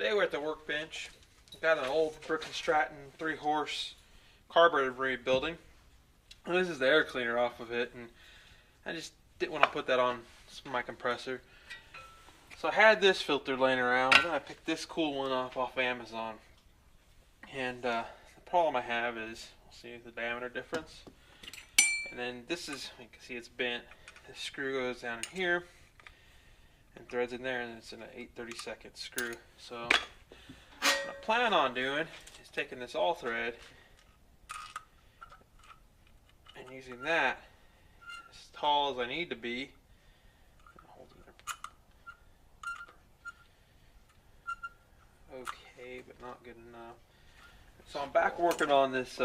Today we're at the workbench. We've got an old Briggs and Stratton 3-horse carburetor rebuilding. This is the air cleaner off of it, and I just didn't want to put that on my compressor. So I had this filter laying around, and then I picked this cool one off Amazon. And the problem I have is, see the diameter difference? And then this is, you can see it's bent. This screw goes down in here and threads in there, and it's an 8/32 screw. So what I plan on doing is taking this all thread and using that as tall as I need to be. Okay, but not good enough. So I'm back working on this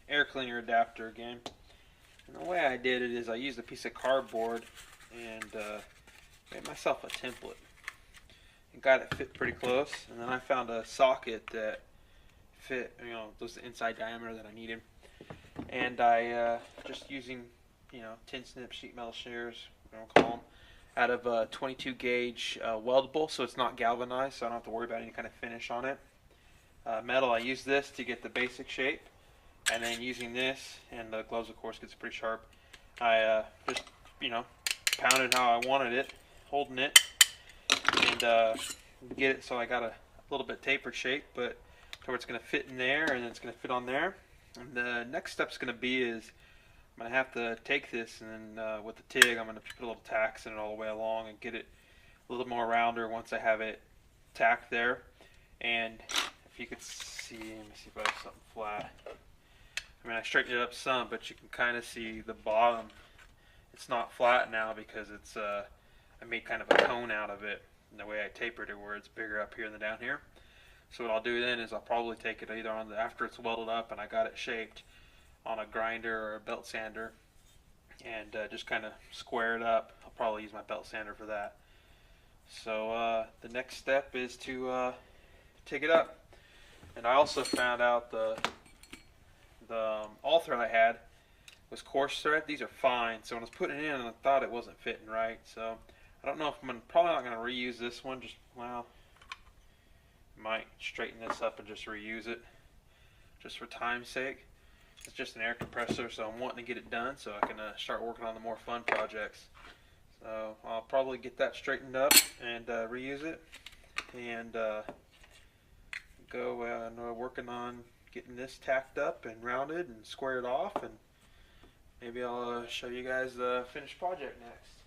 air cleaner adapter again. And the way I did it is I used a piece of cardboard and made myself a template. And got it fit pretty close. And then I found a socket that fit, was the inside diameter that I needed. And I just using, tin snip sheet metal shears, whatever you call them, out of 22 gauge weldable, so it's not galvanized, so I don't have to worry about any kind of finish on it. Metal, I use this to get the basic shape, and then using this, and the gloves of course gets pretty sharp, I just pounded how I wanted it, holding it, and get it so I got a little bit tapered shape, but to where it's going to fit in there, and it's going to fit on there. And the next step's going to be is I'm going to have to take this, and then with the TIG I'm going to put a little tacks in it all the way along and get it a little more rounder once I have it tacked there. And if you could see, let me see if I have something flat. I mean, I straightened it up some, but you can kind of see the bottom. It's not flat now because it's I made kind of a cone out of it, and the way I tapered it where it's bigger up here than down here. So what I'll do then is I'll probably take it either on after it's welded up and I got it shaped, on a grinder or a belt sander, and just kind of square it up. I'll probably use my belt sander for that. So the next step is to TIG it up. And I also found out the all thread I had was coarse thread. These are fine. So when I was putting it in, I thought it wasn't fitting right. So I don't know if probably not going to reuse this one. Might straighten this up and just reuse it, just for time's sake. It's just an air compressor, so I'm wanting to get it done so I can start working on the more fun projects. So I'll probably get that straightened up and reuse it, and go working on getting this tacked up and rounded and squared off, and maybe I'll show you guys the finished project next.